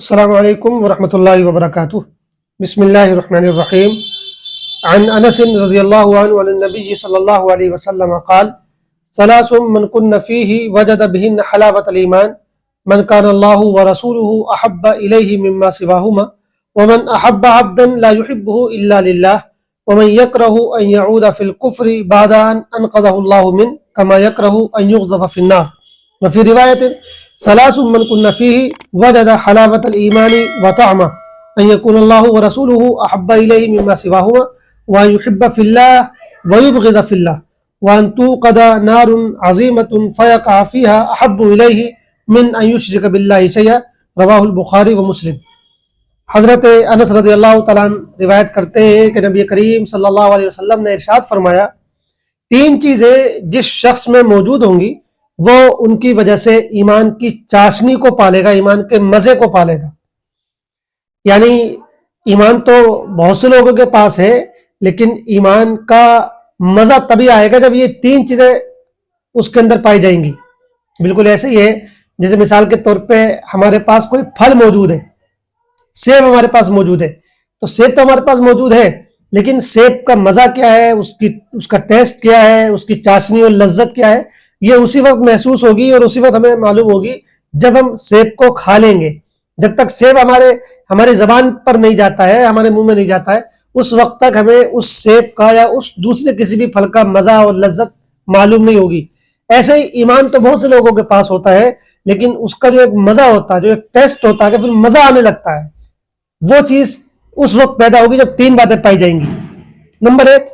السلام علیکم ورحمۃ اللہ وبرکاتہ۔ بسم اللہ الرحمن الرحیم۔ عن انس رضی اللہ عنہ عن النبی صلی اللہ علیہ وسلم قال ثلاث من کن فیہ وجد بہن حلاوۃ الایمان من کان اللہ ورسولہ احب الیہ مما سواہما ومن احب عبدا لا يحبہ الا للہ ومن یکرہ ان یعود فی الکفر بعد ان انقذہ اللہ من کما یکرہ ان یقذف فی النار۔ وفی روایت ثلاث من کن فیہ وجد حلاوۃ الایمان وطعمہ ان یکون اللہ ورسولہ احب الیہ مما سواہما وان یحب فی اللہ ویبغض فی اللہ وان توقد نار عظیمۃ فیقع فیہا احب الیہ من ان یشرک باللہ شیئا۔ رواہ البخاری و مسلم۔ حضرت انس رضی اللہ تعالیٰ عنہ روایت کرتے ہیں کہ نبی کریم صلی اللہ علیہ وسلم نے ارشاد فرمایا، تین چیزیں جس شخص میں موجود ہوں گی وہ ان کی وجہ سے ایمان کی چاشنی کو پالے گا، ایمان کے مزے کو پالے گا۔ یعنی ایمان تو بہت سے لوگوں کے پاس ہے، لیکن ایمان کا مزہ تبھی آئے گا جب یہ تین چیزیں اس کے اندر پائی جائیں گی۔ بالکل ایسے ہی ہے جیسے مثال کے طور پہ ہمارے پاس کوئی پھل موجود ہے، سیب ہمارے پاس موجود ہے، تو سیب تو ہمارے پاس موجود ہے، لیکن سیب کا مزہ کیا ہے، اس کا ٹیسٹ کیا ہے، اس کی چاشنی اور لذت کیا ہے، یہ اسی وقت محسوس ہوگی اور اسی وقت ہمیں معلوم ہوگی جب ہم سیب کو کھا لیں گے۔ جب تک سیب ہماری زبان پر نہیں جاتا ہے، ہمارے منہ میں نہیں جاتا ہے، اس وقت تک ہمیں اس سیب کا یا اس دوسرے کسی بھی پھل کا مزہ اور لذت معلوم نہیں ہوگی۔ ایسے ہی ایمان تو بہت سے لوگوں کے پاس ہوتا ہے، لیکن اس کا جو ایک مزہ ہوتا ہے، جو ایک ٹیسٹ ہوتا ہے کہ پھر مزہ آنے لگتا ہے، وہ چیز اس وقت پیدا ہوگی جب تین باتیں پائی جائیں گی۔ نمبر ایک،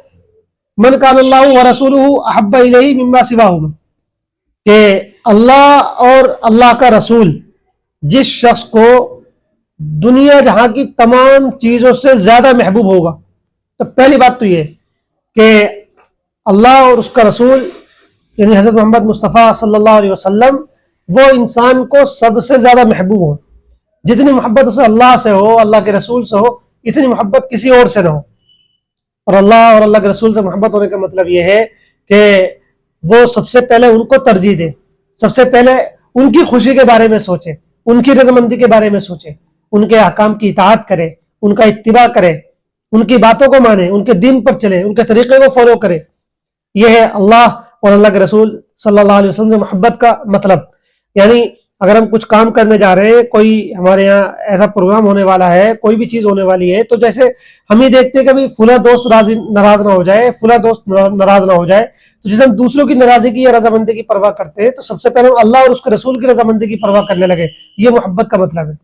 من کان اللہ ورسولہ احب الیہ مما سواہما، کہ اللہ اور اللہ کا رسول جس شخص کو دنیا جہاں کی تمام چیزوں سے زیادہ محبوب ہوگا۔ تو پہلی بات تو یہ کہ اللہ اور اس کا رسول یعنی حضرت محمد مصطفیٰ صلی اللہ علیہ وسلم وہ انسان کو سب سے زیادہ محبوب ہو۔ جتنی محبت اسے اللہ سے ہو، اللہ کے رسول سے ہو، اتنی محبت کسی اور سے نہ ہو۔ اور اللہ کے رسول سے محبت ہونے کا مطلب یہ ہے کہ وہ سب سے پہلے ان کو ترجیح دے، سب سے پہلے ان کی خوشی کے بارے میں سوچے، ان کی رضامندی کے بارے میں سوچے، ان کے احکام کی اطاعت کرے، ان کا اتباع کرے، ان کی باتوں کو مانے، ان کے دین پر چلے، ان کے طریقے کو فالو کرے۔ یہ ہے اللہ اور اللہ کے رسول صلی اللہ علیہ وسلم سے محبت کا مطلب۔ یعنی اگر ہم کچھ کام کرنے جا رہے ہیں، کوئی ہمارے یہاں ایسا پروگرام ہونے والا ہے، کوئی بھی چیز ہونے والی ہے، تو جیسے ہم یہ دیکھتے ہیں کہ بھی فلاں دوست ناراض نہ ہو جائے، فلاں دوست ناراض نہ ہو جائے، تو جیسے ہم دوسروں کی ناراضگی یا رضامندی کی پرواہ کرتے ہیں، تو سب سے پہلے ہم اللہ اور اس کے رسول کی رضامندی کی پرواہ کرنے لگے۔ یہ محبت کا مطلب ہے۔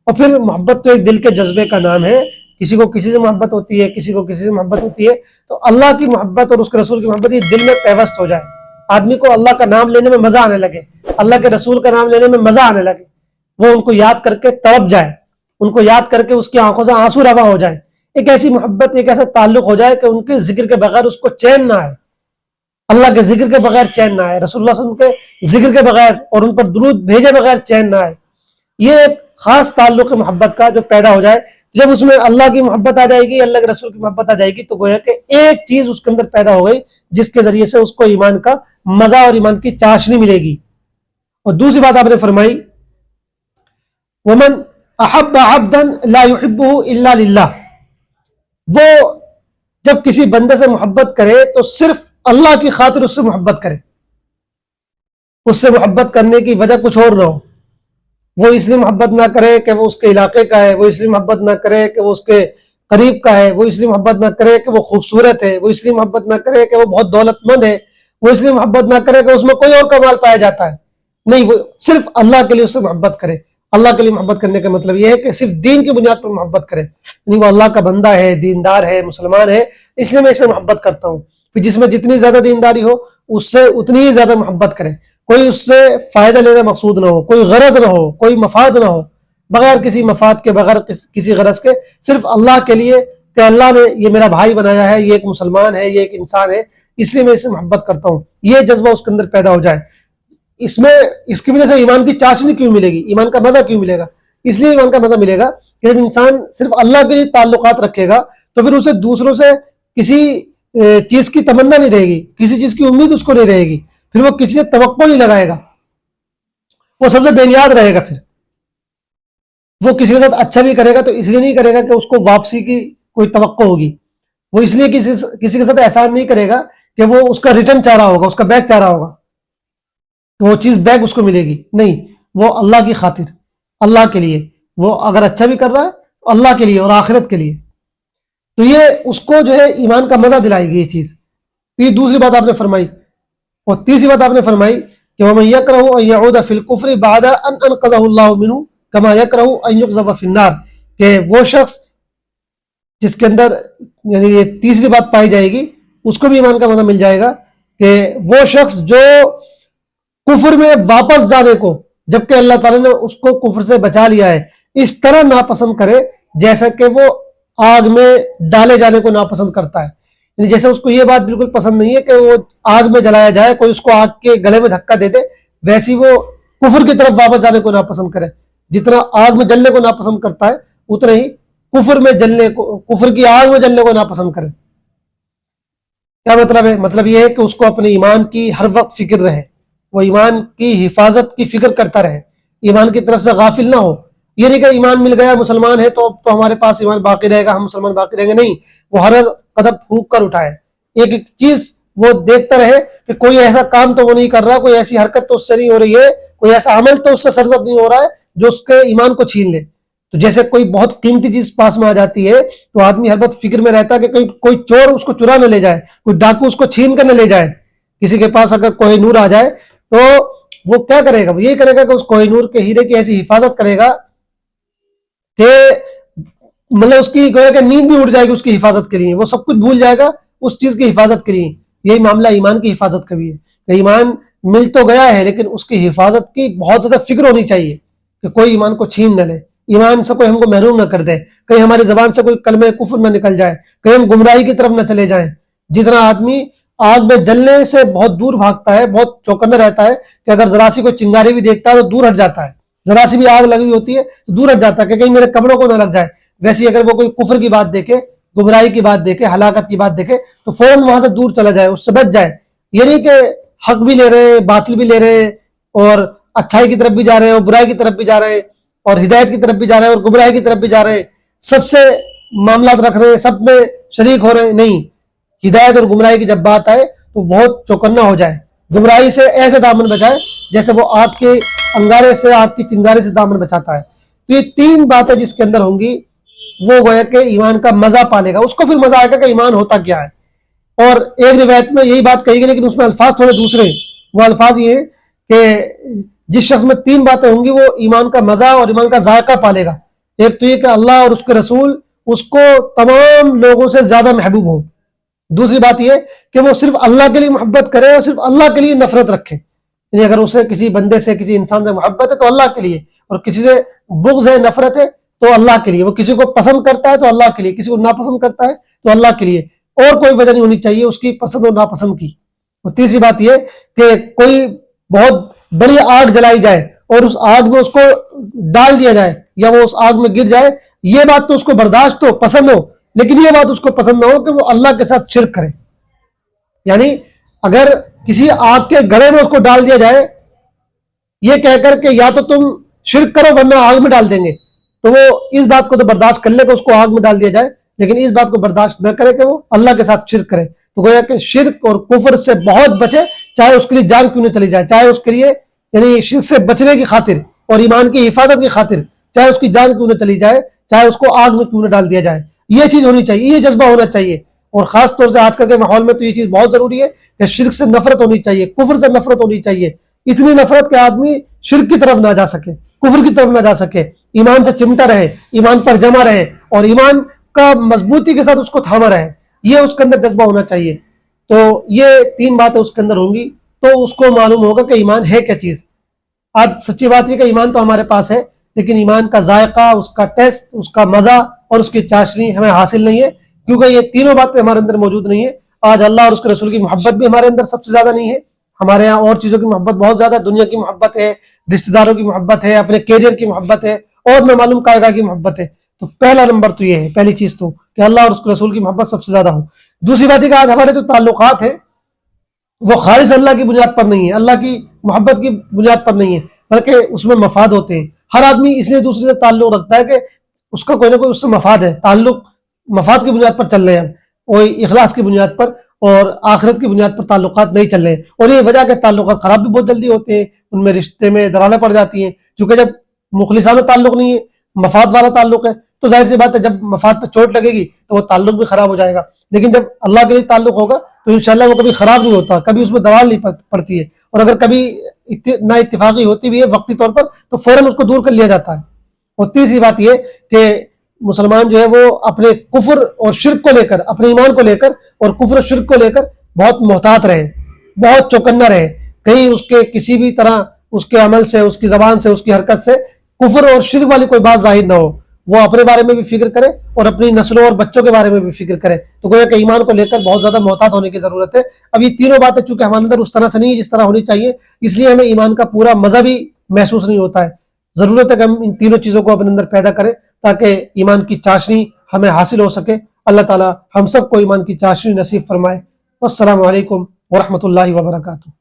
اور پھر محبت تو ایک دل کے جذبے کا نام ہے، کسی کو کسی سے محبت ہوتی ہے، کسی کو کسی سے محبت ہوتی ہے، تو اللہ کی محبت اور اس کے رسول کی محبت یہ دل میں پیوست ہو جائے، آدمی کو اللہ کا نام لینے میں مزہ آنے لگے، اللہ کے رسول کا نام لینے میں مزہ آنے لگے، وہ ان کو یاد کر کے تڑپ جائے، ان کو یاد کر کے اس کی آنکھوں سے آنسو رواں ہو جائے، ایک ایسی محبت، ایک ایسا تعلق ہو جائے کہ ان کے ذکر کے بغیر اس کو چین نہ آئے، اللہ کے ذکر کے بغیر چین نہ آئے، رسول اللہ صلی اللہ علیہ وسلم کے ذکر کے بغیر اور ان پر درود بھیجے بغیر چین نہ آئے۔ یہ ایک خاص تعلق محبت کا جو پیدا ہو جائے، جب اس میں اللہ کی محبت آ جائے گی، اللہ کے رسول کی محبت آ جائے گی، تو گویا کہ ایک چیز اس کے اندر پیدا ہو گئی جس کے ذریعے سے اس کو ایمان کا مزہ اور ایمان کی چاشنی ملے گی۔ اور دوسری بات آپ نے فرمائی، ومن احب عبدا لا يحبه الا للہ، وہ جب کسی بندے سے محبت کرے تو صرف اللہ کی خاطر اس سے محبت کرے، اس سے محبت کرنے کی وجہ کچھ اور نہ ہو۔ وہ اس لیے محبت نہ کرے کہ وہ اس کے علاقے کا ہے، وہ اس لیے محبت نہ کرے کہ وہ اس کے قریب کا ہے، وہ اس لیے محبت نہ کرے کہ وہ خوبصورت ہے، وہ اس لیے محبت نہ کرے کہ وہ بہت دولت مند ہے، وہ اس لیے محبت نہ کرے کہ اس میں کوئی اور کمال پایا جاتا ہے۔ نہیں، وہ صرف اللہ کے لیے اس سے محبت کرے۔ اللہ کے لیے محبت کرنے کا مطلب یہ ہے کہ صرف دین کی بنیاد پر محبت کرے، یعنی وہ اللہ کا بندہ ہے، دیندار ہے، مسلمان ہے، اس لیے میں اسے محبت کرتا ہوں۔ پھر جس میں جتنی زیادہ دینداری ہو اس سے اتنی ہی زیادہ محبت کرے، کوئی اس سے فائدہ لینا مقصود نہ ہو، کوئی غرض نہ ہو، کوئی مفاد نہ ہو، بغیر کسی مفاد کے، بغیر کسی غرض کے، صرف اللہ کے لیے کہ اللہ نے یہ میرا بھائی بنایا ہے، یہ ایک مسلمان ہے، یہ ایک انسان ہے، اس لیے میں اسے محبت کرتا ہوں۔ یہ جذبہ اس کے اندر پیدا ہو جائے، اس کی وجہ سے ایمان کی چاشنی کیوں ملے گی، ایمان کا مزہ کیوں ملے گا؟ اس لیے ایمان کا مزہ ملے گا کہ جب انسان صرف اللہ کے لیے تعلقات رکھے گا تو پھر اسے دوسروں سے کسی چیز کی تمنا نہیں رہے گی، کسی چیز کی امید اس کو نہیں رہے گی، پھر وہ کسی سے توقع نہیں لگائے گا، وہ سب سے بے نیاز رہے گا۔ پھر وہ کسی کے ساتھ اچھا بھی کرے گا تو اس لیے نہیں کرے گا کہ اس کو واپسی کی کوئی توقع ہوگی، وہ اس لیے کسی کے ساتھ احسان نہیں کرے گا کہ وہ اس کا ریٹرن چاہ رہا ہوگا، اس کا بیک چاہ رہا ہوگا کہ وہ چیز بیک اس کو ملے گی، نہیں، وہ اللہ کی خاطر، اللہ کے لیے، وہ اگر اچھا بھی کر رہا ہے تو اللہ کے لیے اور آخرت کے لیے، تو یہ اس کو جو ہے ایمان کا مزہ دلائے گی یہ چیز۔ تو یہ دوسری بات آپ نے فرمائی۔ اور تیسری بات آپ نے فرمائی کہ وَمَن يَكْرَهُ أَن يَعُودَ فِي الْكُفْرِ بَعْدَ أَنْ أَنْقَذَهُ اللَّهُ مِنْهُ كَمَا يَكْرَهُ أَن يُقْذَفَ فِي النَّارِ، کہ وہ شخص جس کے اندر یعنی یہ تیسری بات پائی جائے گی اس کو بھی ایمان کا مزہ مل جائے گا کہ وہ شخص جو کفر میں واپس جانے کو، جبکہ اللہ تعالیٰ نے اس کو کفر سے بچا لیا ہے، اس طرح ناپسند کرے جیسا کہ وہ آگ میں ڈالے جانے کو ناپسند کرتا ہے، یعنی جیسے اس کو یہ بات بالکل پسند نہیں ہے کہ وہ آگ میں جلایا جائے، کوئی اس کو آگ کے گلے میں دھکا دے دے، ویسی وہ کفر کی طرف واپس جانے کو ناپسند کرے، جتنا آگ میں جلنے کو ناپسند کرتا ہے اتنا ہی کفر میں جلنے کو، کفر کی آگ میں جلنے کو ناپسند کرے۔ کیا مطلب ہے؟ مطلب یہ ہے کہ اس کو اپنے ایمان کی ہر وقت فکر رہے، وہ ایمان کی حفاظت کی فکر کرتا رہے، ایمان کی طرف سے غافل نہ ہو۔ یہ نہیں کہ ایمان مل گیا، مسلمان ہے تو ہمارے پاس ایمان باقی رہے گا، ہم مسلمان باقی رہیں گے، نہیں، وہ ہر قدم پھونک کر اٹھائے، ایک ایک چیز وہ دیکھتا رہے کہ کوئی ایسا کام تو وہ نہیں کر رہا، کوئی ایسی حرکت تو اس سے نہیں ہو رہی ہے، کوئی ایسا عمل تو اس سے سرزد نہیں ہو رہا ہے جو اس کے ایمان کو چھین لے۔ تو جیسے کوئی بہت قیمتی چیز پاس میں آ جاتی ہے تو آدمی ہر وقت فکر میں رہتا ہے کہ کوئی چور اس کو چرا نہ لے جائے، کوئی ڈاکو اس کو چھین کر نہ لے جائے۔ کسی کے پاس اگر کوہ نور آ جائے تو وہ کیا کرے گا؟ وہ یہی کرے گا کہ اس کوہ نور کے ہیرے کی ایسی حفاظت کرے گا کہ مطلب اس کی گویا کہ نیند بھی اٹھ جائے گی اس کی حفاظت کے لیے، وہ سب کچھ بھول جائے گا اس چیز کی حفاظت کے لیے۔ یہی معاملہ ایمان کی حفاظت کا بھی ہے کہ ایمان مل تو گیا ہے لیکن اس کی حفاظت کی بہت زیادہ فکر ہونی چاہیے کہ کوئی ایمان کو چھین نہ لے، ایمان سے کوئی ہم کو محروم نہ کر دے، کہیں ہماری زبان سے کوئی کلمہ کفر نہ نکل جائے، کہیں ہم گمراہی کی طرف نہ چلے جائیں۔ جتنا آدمی آگ میں جلنے سے بہت دور بھاگتا ہے، بہت چوکنا رہتا ہے کہ اگر ذرا سی کوئی چنگاری بھی دیکھتا ہے تو دور ہٹ جاتا ہے، ذرا سی بھی آگ لگی ہوئی ہوتی ہے تو دور ہٹ جاتا ہے کہ کہیں میرے کپڑوں کو نہ لگ جائے، ویسے اگر وہ کوئی کفر کی بات دیکھے، گمراہی کی بات دیکھے، ہلاکت کی بات دیکھے تو فوراً وہاں سے دور چلا جائے، اس سے بچ جائے۔ یہ نہیں کہ حق بھی لے رہے ہیں، باطل بھی لے رہے ہیں، اور اچھائی کی طرف بھی جا رہے ہیں اور برائی کی طرف بھی جا رہے ہیں، اور ہدایت کی طرف بھی جا رہے ہیں اور گمراہی کی طرف بھی جا رہے ہیں، سب سے معاملات رکھ رہے ہیں، سب میں شریک ہو رہے ہیں، نہیں۔ ہدایت اور گمراہی کی جب بات آئے تو بہت چوکنا ہو جائے، گمراہی سے ایسے دامن بچائے جیسے وہ آگ کے انگارے سے، آگ کی چنگارے سے دامن بچاتا ہے۔ تو یہ تین باتیں جس کے اندر ہوں گی وہ گویا کہ ایمان کا مزہ پالے گا، اس کو پھر مزہ آئے گا کہ ایمان ہوتا کیا ہے۔ اور ایک روایت میں یہی بات کہی گئی لیکن اس میں الفاظ تھوڑے دوسرے ہیں، وہ الفاظ یہ ہیں کہ جس شخص میں تین باتیں ہوں گی وہ ایمان کا مزہ اور ایمان کا ذائقہ پالے گا۔ ایک تو یہ کہ اللہ اور اس کے رسول اس کو تمام لوگوں سے زیادہ محبوب ہوں، دوسری بات یہ کہ وہ صرف اللہ کے لیے محبت کرے اور صرف اللہ کے لیے نفرت رکھے، یعنی اگر اسے کسی بندے سے، کسی انسان سے محبت ہے تو اللہ کے لیے، اور کسی سے بغض ہے، نفرت ہے تو اللہ کے لیے، وہ کسی کو پسند کرتا ہے تو اللہ کے لیے، کسی کو ناپسند کرتا ہے تو اللہ کے لیے، اور کوئی وجہ نہیں ہونی چاہیے اس کی پسند اور ناپسند کی۔ اور تیسری بات یہ کہ کوئی بہت بڑی آگ جلائی جائے اور اس آگ میں اس کو ڈال دیا جائے یا وہ اس آگ میں گر جائے، یہ بات تو اس کو برداشت ہو، پسند ہو، لیکن یہ بات اس کو پسند نہ ہو کہ وہ اللہ کے ساتھ شرک کرے۔ یعنی اگر کسی آگ کے گڑھے میں اس کو ڈال دیا جائے یہ کہہ کر کہ یا تو تم شرک کرو ورنہ آگ میں ڈال دیں گے، تو وہ اس بات کو تو برداشت کر لے کہ اس کو آگ میں ڈال دیا جائے، لیکن اس بات کو برداشت نہ کرے کہ وہ اللہ کے ساتھ شرک کرے۔ تو گویا کہ شرک اور کفر سے بہت بچے، چاہے اس کے لیے جان کیوں نہ چلی جائے، چاہے اس کے لیے یعنی شرک سے بچنے کی خاطر اور ایمان کی حفاظت کی خاطر چاہے اس کی جان کیوں نہ چلی جائے، چاہے اس کو آگ میں کیوں نہ ڈال دیا جائے، یہ چیز ہونی چاہیے، یہ جذبہ ہونا چاہیے۔ اور خاص طور سے آج کل کے ماحول میں تو یہ چیز بہت ضروری ہے کہ شرک سے نفرت ہونی چاہیے، کفر سے نفرت ہونی چاہیے، اتنی نفرت کہ آدمی شرک کی طرف نہ جا سکے، کفر کی طرف نہ جا سکے، ایمان سے چمٹا رہے، ایمان پر جمع رہے اور ایمان کا مضبوطی کے ساتھ اس کو تھاما رہے، یہ اس کے اندر جذبہ ہونا چاہیے۔ تو یہ تین باتیں اس کے اندر ہوں گی تو اس کو معلوم ہوگا کہ ایمان ہے کیا چیز۔ آج سچی بات یہ کہ ایمان تو ہمارے پاس ہے لیکن ایمان کا ذائقہ، اس کا ٹیسٹ، اس کا مزہ اور اس کی چاشنی ہمیں حاصل نہیں ہے، کیونکہ یہ تینوں باتیں ہمارے اندر موجود نہیں ہیں۔ آج اللہ اور اس کے رسول کی محبت بھی ہمارے اندر سب سے زیادہ نہیں ہے، ہمارے یہاں اور چیزوں کی محبت بہت زیادہ، دنیا کی محبت ہے، رشتہ داروں کی محبت ہے، اپنے کیریئر کی محبت ہے اور نہ معلوم کائے کی محبت ہے۔ تو پہلا نمبر تو یہ ہے، پہلی چیز تو کہ اللہ اور اس کے رسول کی محبت سب سے زیادہ ہو۔ دوسری بات ہے کہ آج ہمارے جو تعلقات ہیں وہ خالص اللہ کی بنیاد پر نہیں ہے، اللہ کی محبت کی بنیاد پر نہیں ہے، بلکہ اس میں مفاد ہوتے ہیں، ہر آدمی اس لیے دوسرے سے تعلق رکھتا ہے کہ اس کا کوئی نہ کوئی اس سے مفاد ہے، تعلق مفاد کی بنیاد پر چل رہے ہیں ہم، کوئی اخلاص کی بنیاد پر اور آخرت کی بنیاد پر تعلقات نہیں چل رہے ہیں، اور یہ وجہ کہ تعلقات خراب بھی بہت جلدی ہوتے ہیں، ان میں رشتے میں دراریں پڑ جاتی ہیں، کیونکہ جب مخلصانہ تعلق نہیں ہے، مفاد والا تعلق ہے، تو ظاہر سی بات ہے جب مفاد پہ چوٹ لگے گی تو وہ تعلق بھی خراب ہو جائے گا، لیکن جب اللہ کے لیے تعلق ہوگا تو انشاءاللہ وہ کبھی خراب نہیں ہوتا، کبھی اس میں درار نہیں پڑتی ہے، اور اگر کبھی نا اتفاقی ہوتی بھی ہے وقتی طور پر تو فوراً اس کو دور کر لیا جاتا ہے۔ اور تیسری بات یہ کہ مسلمان جو ہے وہ اپنے کفر اور شرک کو لے کر، اپنے ایمان کو لے کر اور کفر اور شرک کو لے کر بہت محتاط رہے، بہت چوکنا رہے، کہیں اس کے کسی بھی طرح اس کے عمل سے، اس کی زبان سے، اس کی حرکت سے کفر اور شرک والی کوئی بات ظاہر نہ ہو، وہ اپنے بارے میں بھی فکر کرے اور اپنی نسلوں اور بچوں کے بارے میں بھی فکر کرے۔ تو گویا کہ ایمان کو لے کر بہت زیادہ محتاط ہونے کی ضرورت ہے۔ اب یہ تینوں باتیں چونکہ ہمارے اندر اس طرح سے نہیں ہے جس طرح ہونی چاہیے، اس لیے ہمیں ایمان کا پورا مزہ بھی محسوس نہیں ہوتا ہے۔ ضرورت ہے کہ ہم ان تینوں چیزوں کو اپنے اندر پیدا کریں تاکہ ایمان کی چاشنی ہمیں حاصل ہو سکے۔ اللہ تعالی ہم سب کو ایمان کی چاشنی نصیب فرمائے۔ والسلام علیکم ورحمۃ اللہ وبرکاتہ۔